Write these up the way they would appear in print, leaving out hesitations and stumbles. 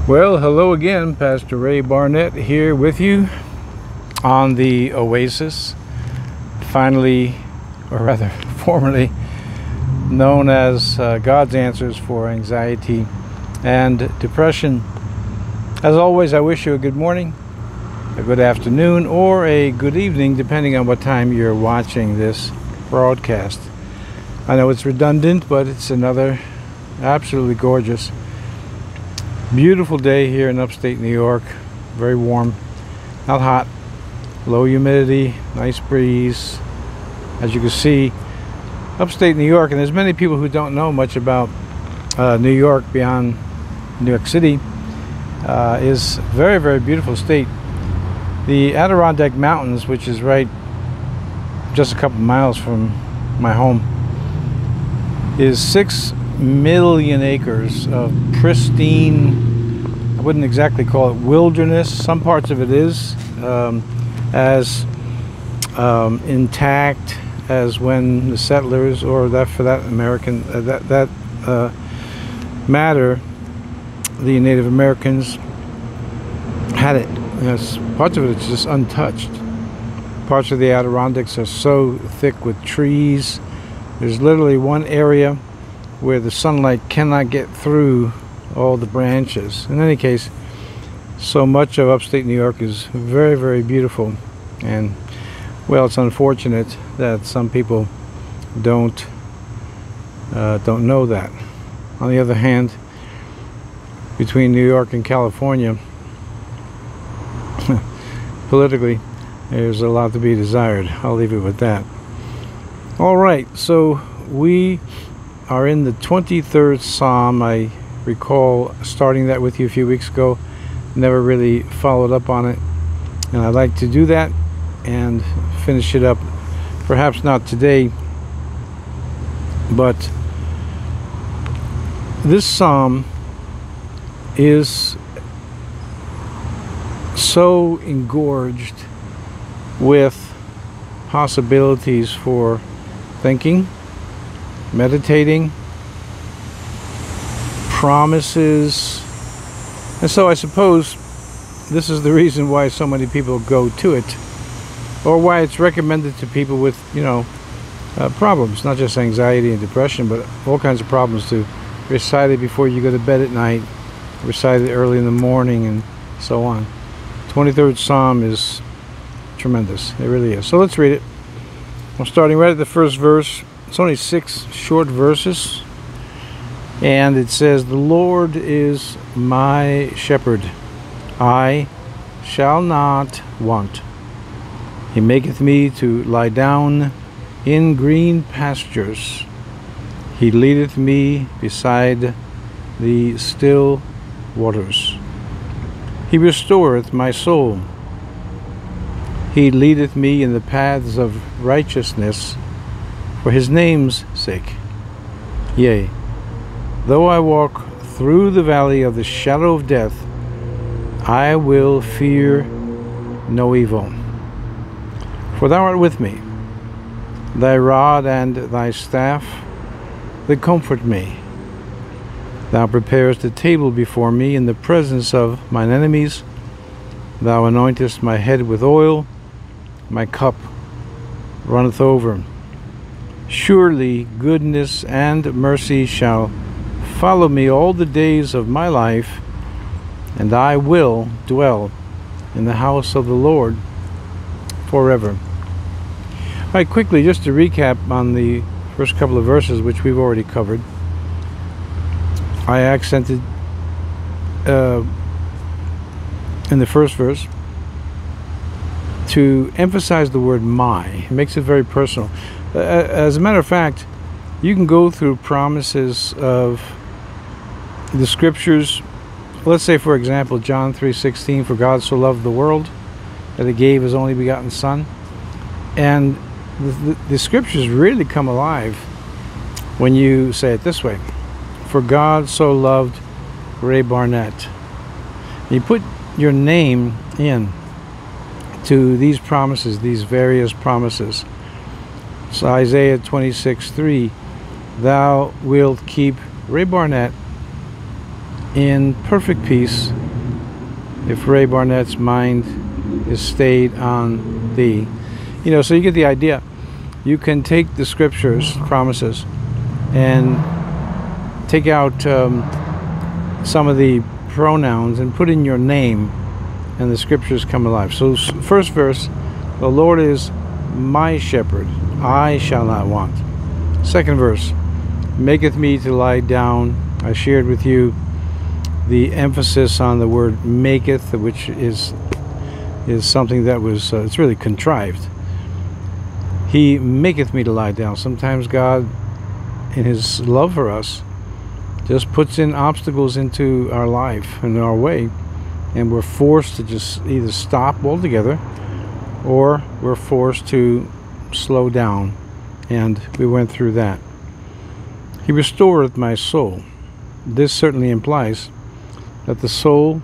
Well, hello again, Pastor Ray Barnett here with you on the Oasis, finally, or rather formerly known as God's Answers for Anxiety and Depression. As always, I wish you a good morning, a good afternoon, or a good evening, depending on what time you're watching this broadcast. I know it's redundant, but it's another absolutely gorgeous, beautiful day here in upstate New York. Very warm, not hot, low humidity, nice breeze. As you can see, upstate New York, and there's many people who don't know much about New York beyond New York City, is very, very beautiful state. The Adirondack Mountains, which is right just a couple miles from my home, is 6 million acres of pristine, I wouldn't exactly call it wilderness, some parts of it is as intact as when the settlers, or that for that American matter, the Native Americans had it. Yes, parts of it is just untouched. Parts of the Adirondacks are so thick with trees. There's literally one area where the sunlight cannot get through all the branches. In any case, so much of upstate New York is very, very beautiful, and well, it's unfortunate that some people don't know that. On the other hand, between New York and California, politically, there's a lot to be desired. I'll leave it with that. All right, so we are in the 23rd Psalm. I recall starting that with you a few weeks ago. Never really followed up on it, and I'd like to do that and finish it up. Perhaps not today, but this psalm is so engorged with possibilities for thinking, meditating, promises, and so I suppose this is the reason why so many people go to it, or why it's recommended to people with, problems, not just anxiety and depression, but all kinds of problems, to recite it before you go to bed at night, recite it early in the morning, and so on. 23rd Psalm is tremendous. It really is. So let's read it. I'm starting right at the first verse. It's only 6 short verses, and it says, "The Lord is my shepherd, I shall not want. He maketh me to lie down in green pastures. He leadeth me beside the still waters. He restoreth my soul. He leadeth me in the paths of righteousness for his name's sake. Yea, though I walk through the valley of the shadow of death, I will fear no evil. For thou art with me. Thy rod and thy staff, they comfort me. Thou preparest a table before me in the presence of mine enemies. Thou anointest my head with oil, my cup runneth over. Surely goodness and mercy shall follow me all the days of my life, and I will dwell in the house of the Lord forever." All right, quickly, just to recap on the first couple of verses, which we've already covered. I accented in the first verse to emphasize the word "my." It makes it very personal. As a matter of fact, you can go through promises of the scriptures. Let's say, for example, John 3:16, "For God so loved the world that he gave his only begotten Son." And the scriptures really come alive when you say it this way: "For God so loved Ray Barnett." You put your name in to these promises, these various promises. So Isaiah 26:3, "Thou wilt keep Ray Barnett in perfect peace if Ray Barnett's mind is stayed on thee. You know, so you get the idea. You can take the scriptures, promises, and take out some of the pronouns and put in your name, and the scriptures come alive. So first verse, the Lord is my shepherd, I shall not want. Second verse, maketh me to lie down. I shared with you the emphasis on the word maketh, which is something that was it's really contrived. He maketh me to lie down. Sometimes God, in his love for us, just puts in obstacles into our life and our way, and we're forced to just either stop altogether, or we're forced to slow down, and we went through that. He restoreth my soul. This certainly implies that the soul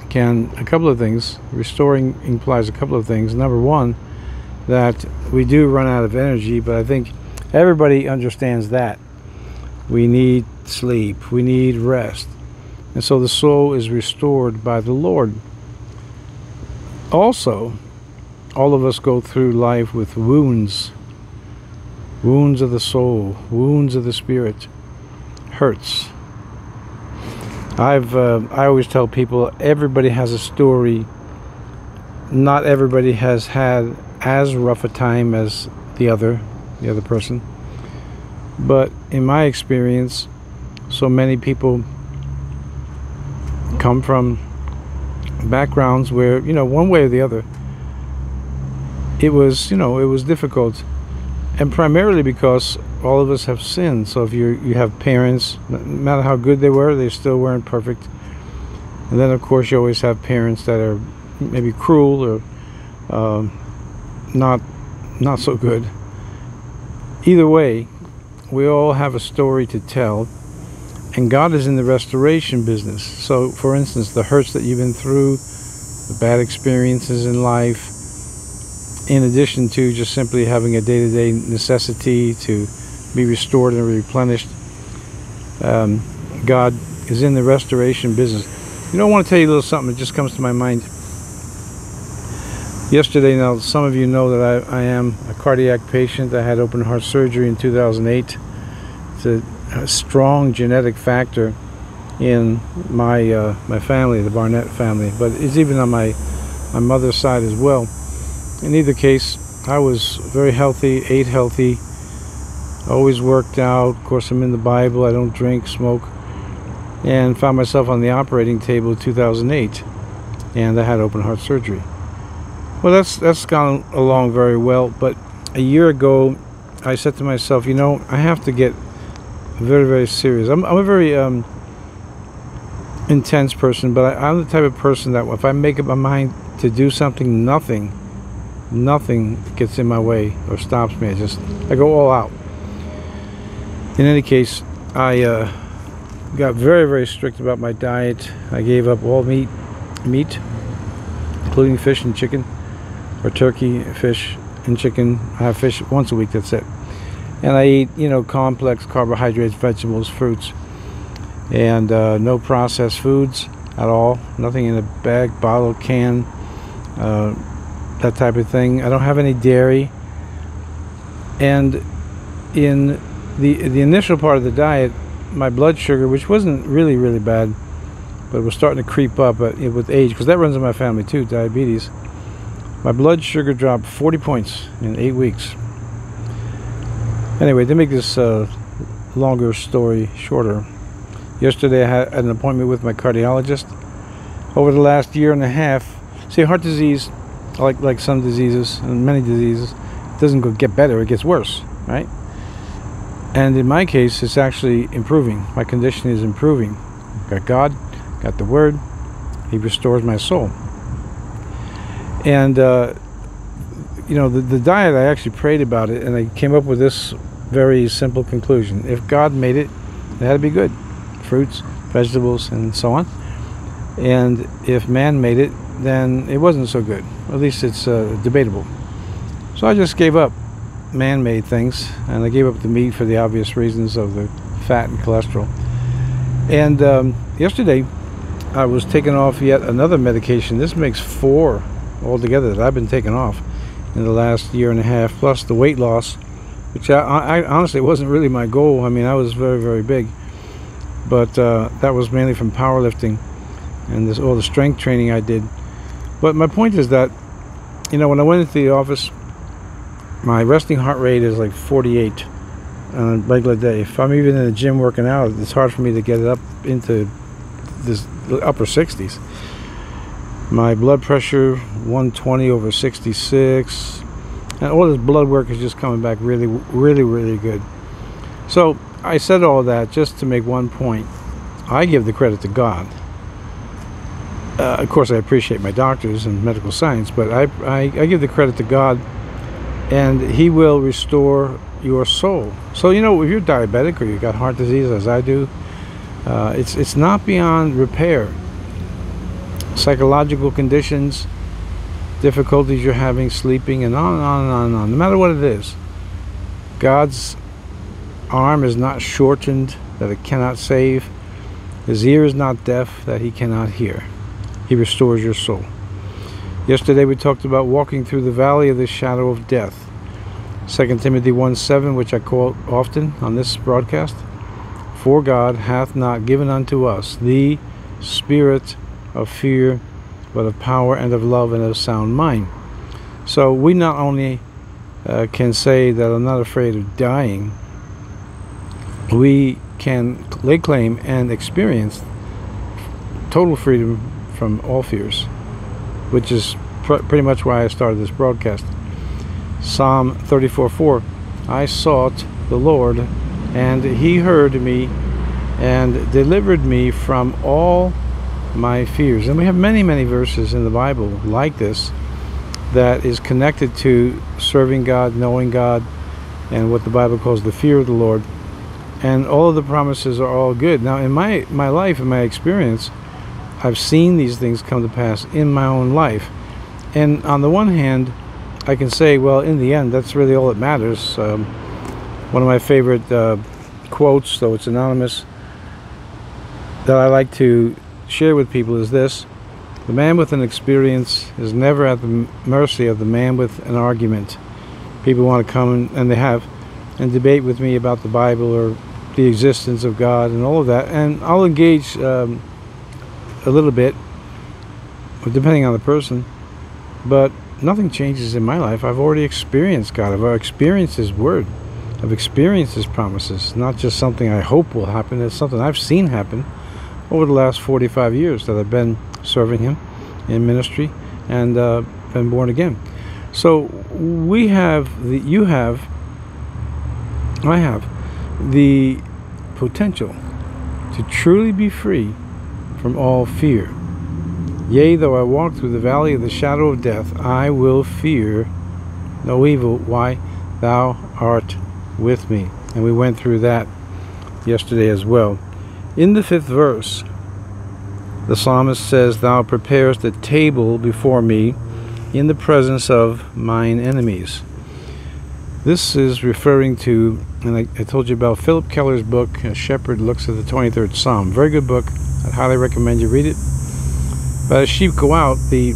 can, a couple of things, restoring implies a couple of things. Number one, that we do run out of energy, but I think everybody understands that. We need sleep, we need rest, and so the soul is restored by the Lord. Also, all of us go through life with wounds of the soul, wounds of the spirit, hurts. I always tell people, everybody has a story. Not everybody has had as rough a time as the other person, but in my experience, so many people come from backgrounds where, you know, one way or the other, it was difficult, and primarily because all of us have sinned. So if you have parents, no matter how good they were, they still weren't perfect. And then of course you always have parents that are maybe cruel or not so good. Either way, we all have a story to tell, and God is in the restoration business. So for instance, the hurts that you've been through, the bad experiences in life, in addition to just simply having a day-to-day necessity to be restored and replenished, God is in the restoration business. You know, I want to tell you a little something that just comes to my mind. Yesterday, now some of you know that I am a cardiac patient. I had open heart surgery in 2008. It's a strong genetic factor in my family, the Barnett family, but it's even on my mother's side as well. In either case, I was very healthy, ate healthy, always worked out. Of course, I'm in the Bible. I don't drink, smoke, and found myself on the operating table in 2008, and I had open heart surgery. Well, that's gone along very well, but a year ago, I said to myself, you know, I have to get very, very serious. I'm a very intense person, but I'm the type of person that if I make up my mind to do something, nothing gets in my way or stops me. I go all out. In any case, I got very, very strict about my diet. I gave up all meat, including fish and chicken, or turkey, fish and chicken. I have fish once a week, that's it. And I eat, you know, complex carbohydrates, vegetables, fruits, and no processed foods at all. Nothing in a bag, bottle, can, that type of thing. I don't have any dairy. And in the initial part of the diet, my blood sugar, which wasn't really, really bad, but it was starting to creep up with age, because that runs in my family too, diabetes. My blood sugar dropped 40 points in 8 weeks. Anyway, to make this longer story shorter, yesterday I had an appointment with my cardiologist. Over the last year and a half, see, heart disease, like some diseases and many diseases, doesn't get better, it gets worse, right? And in my case, it's actually improving. My condition is improving. Got God, got the Word. He restores my soul. And you know, the diet, I actually prayed about it, and I came up with this very simple conclusion. If God made it, it had to be good. Fruits, vegetables, and so on. And if man made it, then it wasn't so good. At least it's debatable. So I just gave up man-made things, and I gave up the meat for the obvious reasons of the fat and cholesterol. And yesterday, I was taking off yet another medication. This makes 4 altogether that I've been taking off in the last year and a half, plus the weight loss, which I honestly wasn't really my goal. I mean, I was very, very big, but that was mainly from powerlifting and all the strength training I did. But my point is that, you know, when I went into the office, my resting heart rate is like 48 on a regular day. If I'm even in the gym working out, it's hard for me to get it up into this upper 60s. My blood pressure 120 over 66, and all this blood work is just coming back really, really, really good. So I said all that just to make one point. I give the credit to God. Of course, I appreciate my doctors and medical science, but I give the credit to God, and He will restore your soul. So, you know, if you're diabetic or you've got heart disease, as I do, it's not beyond repair. Psychological conditions, difficulties you're having sleeping, and on and on and on and on. No matter what it is, God's arm is not shortened that it cannot save. His ear is not deaf that He cannot hear. He restores your soul. Yesterday we talked about walking through the valley of the shadow of death. 2 Timothy 1:7, which I quote often on this broadcast. For God hath not given unto us the spirit of fear, but of power and of love and of sound mind. So we not only can say that I'm not afraid of dying, we can lay claim and experience total freedom from all fears, which is pretty much why I started this broadcast. Psalm 34:4, I sought the Lord, and He heard me and delivered me from all my fears. And we have many, many verses in the Bible like this that is connected to serving God, knowing God, and what the Bible calls the fear of the Lord. And all of the promises are all good. Now, in my life, in my experience, I've seen these things come to pass in my own life. And on the one hand, I can say, well, in the end, that's really all that matters. One of my favorite quotes, though it's anonymous, that I like to share with people is this: the man with an experience is never at the mercy of the man with an argument. People want to come, and they have, and debate with me about the Bible or the existence of God and all of that, and I'll engage a little bit, depending on the person, but nothing changes in my life. I've already experienced God. I've experienced His Word. I've experienced His promises. Not just something I hope will happen. It's something I've seen happen over the last 45 years that I've been serving Him in ministry and been born again. So we have I have the potential to truly be free from all fear. Yea, though I walk through the valley of the shadow of death, I will fear no evil. Why? Thou art with me. And we went through that yesterday as well. In the 5th verse, the psalmist says, Thou preparest a table before me in the presence of mine enemies. This is referring to, and I told you about Philip Keller's book, A Shepherd Looks at the 23rd Psalm. Very good book. I'd highly recommend you read it. But as sheep go out to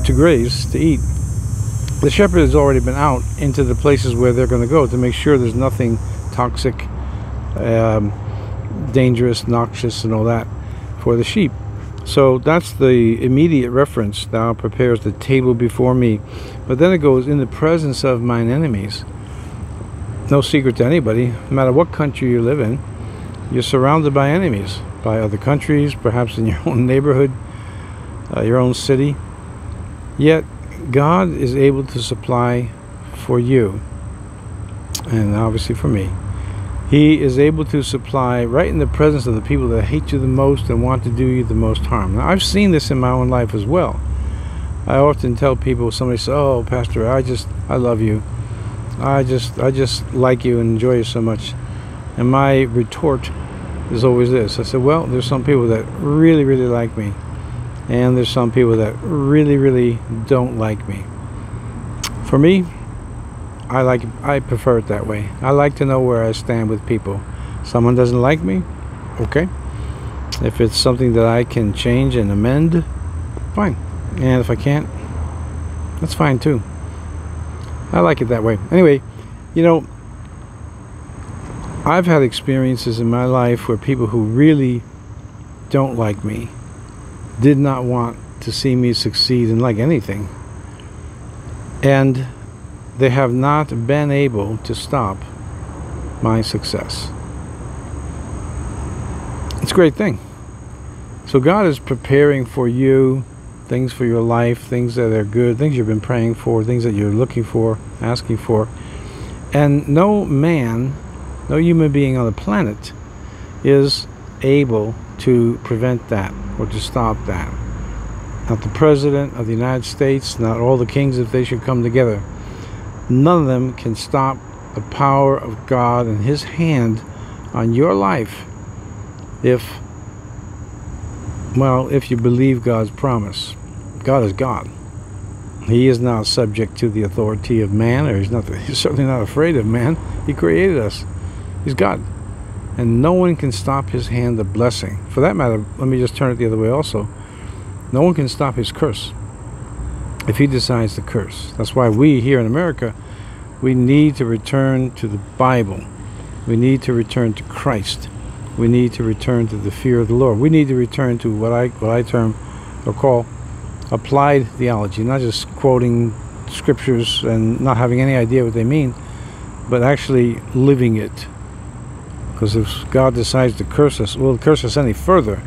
graze, to eat, the shepherd has already been out into the places where they're going to go to make sure there's nothing toxic, dangerous, noxious, and all that for the sheep. So that's the immediate reference. Thou preparest the table before me. But then it goes, in the presence of mine enemies. No secret to anybody, no matter what country you live in, you're surrounded by enemies, by other countries, perhaps in your own neighborhood, your own city. Yet God is able to supply for you, and obviously for me. He is able to supply right in the presence of the people that hate you the most and want to do you the most harm. Now, I've seen this in my own life as well. I often tell people, somebody says, "Oh, Pastor, I love you. I just like you and enjoy you so much." And my retort is always this. I said, well, there's some people that really, really like me, and there's some people that really, really don't like me. For me, I prefer it that way. I like to know where I stand with people. Someone doesn't like me, okay. If it's something that I can change and amend, fine. And if I can't, that's fine too. I like it that way. Anyway, you know, I've had experiences in my life where people who really don't like me did not want to see me succeed in like anything. And they have not been able to stop my success. It's a great thing. So God is preparing for you things for your life, things that are good, things you've been praying for, things that you're looking for, asking for. And no man, no human being on the planet is able to prevent that or to stop that. Not the President of the United States, not all the kings if they should come together. None of them can stop the power of God and His hand on your life if you believe God's promise. God is God. He is not subject to the authority of man, or he's certainly not afraid of man. He created us. He's God. And no one can stop His hand of blessing. For that matter, let me just turn it the other way also. No one can stop His curse if He decides to curse. That's why we here in America, we need to return to the Bible. We need to return to Christ. We need to return to the fear of the Lord. We need to return to what I term or call applied theology, not just quoting scriptures and not having any idea what they mean, but actually living it. Because if God decides to curse us, will curse us any further,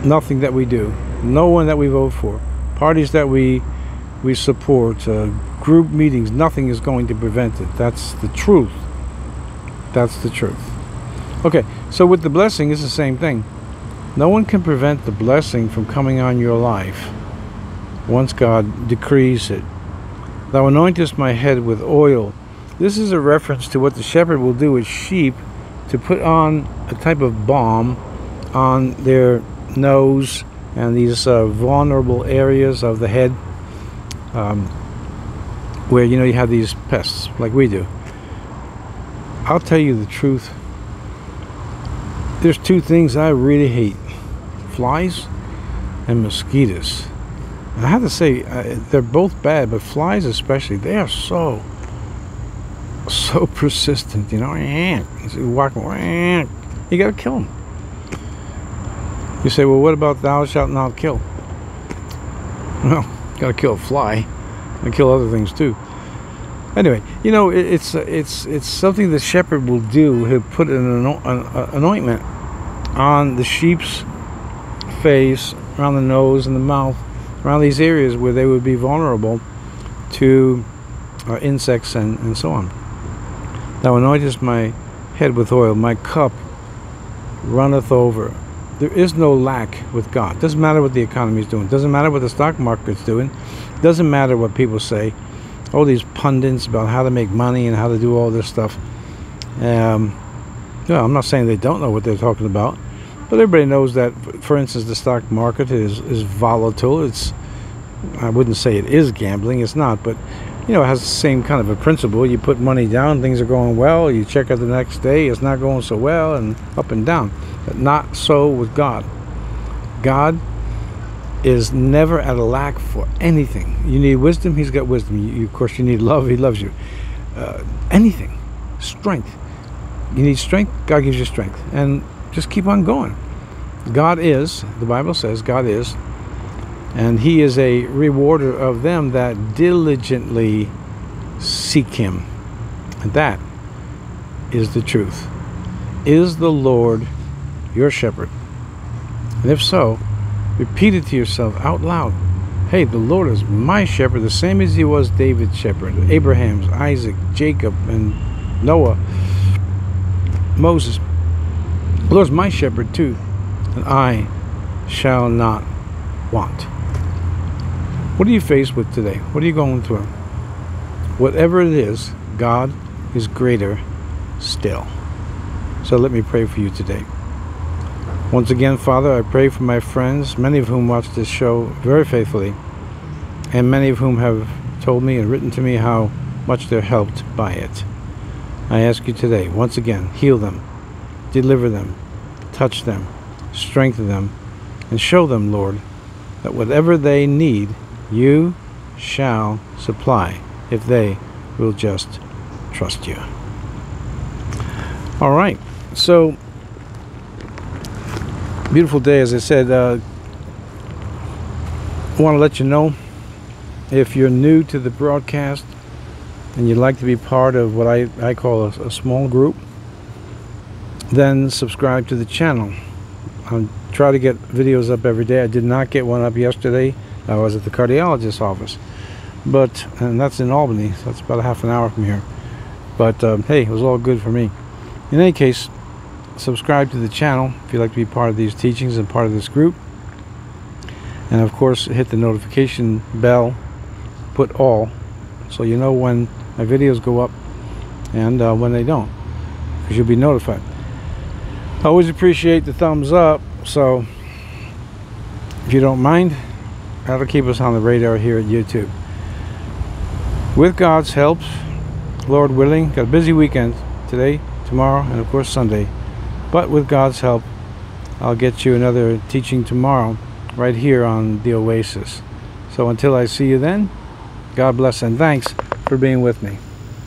nothing that we do, no one that we vote for, parties that we support, group meetings, nothing is going to prevent it. That's the truth. That's the truth. Okay, so with the blessing, it's the same thing. No one can prevent the blessing from coming on your life once God decrees it. Thou anointest my head with oil. This is a reference to what the shepherd will do with sheep to put on a type of balm on their nose and these vulnerable areas of the head where, you know, you have these pests like we do. I'll tell you the truth. There's two things I really hate: flies and mosquitoes. I have to say, they're both bad, but flies especially, they are so persistent, you know. You walk, you gotta kill them. You say, well, what about thou shalt not kill? Well, you gotta kill a fly and kill other things too. Anyway, you know, it's something the shepherd will do. He'll put an ointment on the sheep's face, around the nose and the mouth, around these areas where they would be vulnerable to insects and so on. Thou anointest my head with oil, my cup runneth over. There is no lack with God. Doesn't matter what the economy is doing. Doesn't matter what the stock market's doing. Doesn't matter what people say. All these pundits about how to make money and how to do all this stuff. I'm not saying they don't know what they're talking about, but everybody knows that, for instance, the stock market is volatile. I wouldn't say it is gambling. It's not, but you know, it has the same kind of a principle. You put money down, things are going well. You check out the next day, it's not going so well, and up and down. But not so with God. God is never at a lack for anything. You need wisdom, He's got wisdom. Of course, you need love, He loves you. Anything. Strength. You need strength, God gives you strength. And just keep on going. God is, the Bible says, God is, and He is a rewarder of them that diligently seek Him. And that is the truth. Is the Lord your shepherd? And if so, repeat it to yourself out loud. Hey, the Lord is my shepherd, the same as He was David's shepherd, Abraham's, Isaac, Jacob, and Noah, Moses. The Lord's my shepherd too, and I shall not want. What are you faced with today? What are you going through? Whatever it is, God is greater still. So let me pray for you today. Once again, Father, I pray for my friends, many of whom watch this show very faithfully, and many of whom have told me and written to me how much they're helped by it. I ask you today, once again, heal them, deliver them, touch them, strengthen them, and show them, Lord, that whatever they need, you shall supply if they will just trust you. All right, so beautiful day, as I said. I want to let you know, if you're new to the broadcast and you'd like to be part of what I call a small group, then subscribe to the channel. I'll try to get videos up every day. I did not get one up yesterday. I was at the cardiologist's office, and that's in Albany, so that's about a half an hour from here. But hey, it was all good for me. In any case, subscribe to the channel if you'd like to be part of these teachings and part of this group. And of course, hit the notification bell, put all, so you know when my videos go up and when they don't, because you'll be notified. I always appreciate the thumbs up, so if you don't mind, that'll keep us on the radar here at YouTube. With God's help, Lord willing, got a busy weekend today, tomorrow, and of course Sunday. But with God's help, I'll get you another teaching tomorrow right here on the Oasis. So until I see you then, God bless and thanks for being with me.